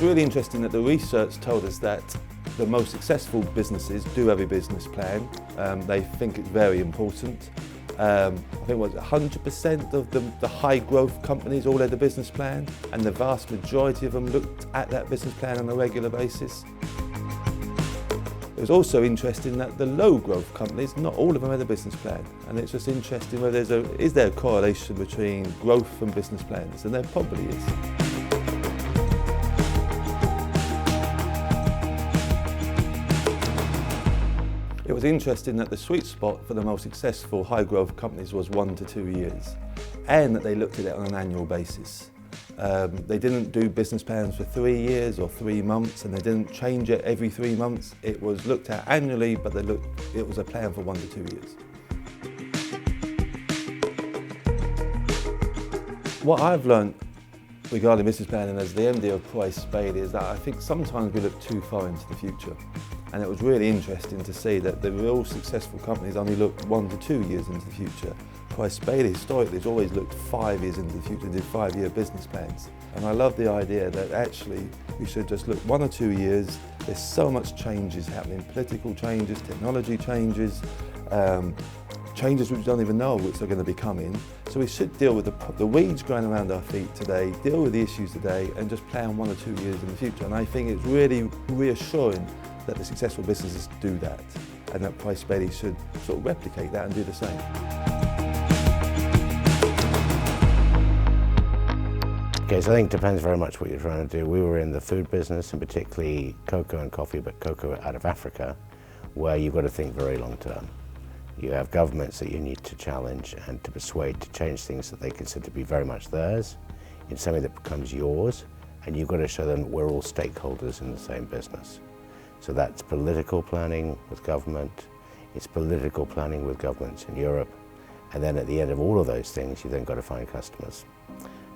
really interesting that the research told us that the most successful businesses do have a business plan. They think it's very important. I think it was 100% of the high growth companies all had a business plan, and the vast majority of them looked at that business plan on a regular basis. It was also interesting that the low growth companies, not all of them had a business plan, and it's just interesting whether is there a correlation between growth and business plans, and there probably is. It was interesting that the sweet spot for the most successful high growth companies was 1 to 2 years, and that they looked at it on an annual basis. They didn't do business plans for 3 years or 3 months, and they didn't change it every 3 months. It was looked at annually, but it was a plan for 1 to 2 years. What I've learned regarding business planning as the MD of Price Bailey is that I think sometimes we look too far into the future. And it was really interesting to see that the real successful companies only looked 1 to 2 years into the future. Price Bailey historically has always looked 5 years into the future and did 5-year business plans. And I love the idea that actually we should just look 1 or 2 years. There's so much changes happening, political changes, technology changes, changes which we don't even know which are going to be coming. So we should deal with the weeds growing around our feet today, deal with the issues today, and just plan 1 or 2 years in the future. And I think it's really reassuring that the successful businesses do that, and that Price Bailey should sort of replicate that and do the same. Okay, so I think it depends very much what you're trying to do. We were in the food business, and particularly cocoa and coffee, but cocoa out of Africa, where you've got to think very long term. You have governments that you need to challenge and to persuade to change things that they consider to be very much theirs in something that becomes yours, and you've got to show them we're all stakeholders in the same business. So that's political planning with government, it's political planning with governments in Europe, and then at the end of all of those things, you've then got to find customers.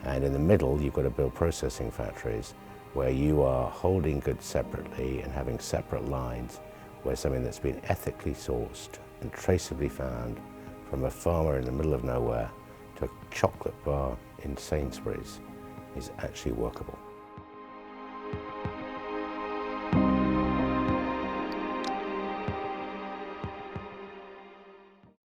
And in the middle, you've got to build processing factories where you are holding goods separately and having separate lines where something that's been ethically sourced and traceably found from a farmer in the middle of nowhere to a chocolate bar in Sainsbury's is actually workable.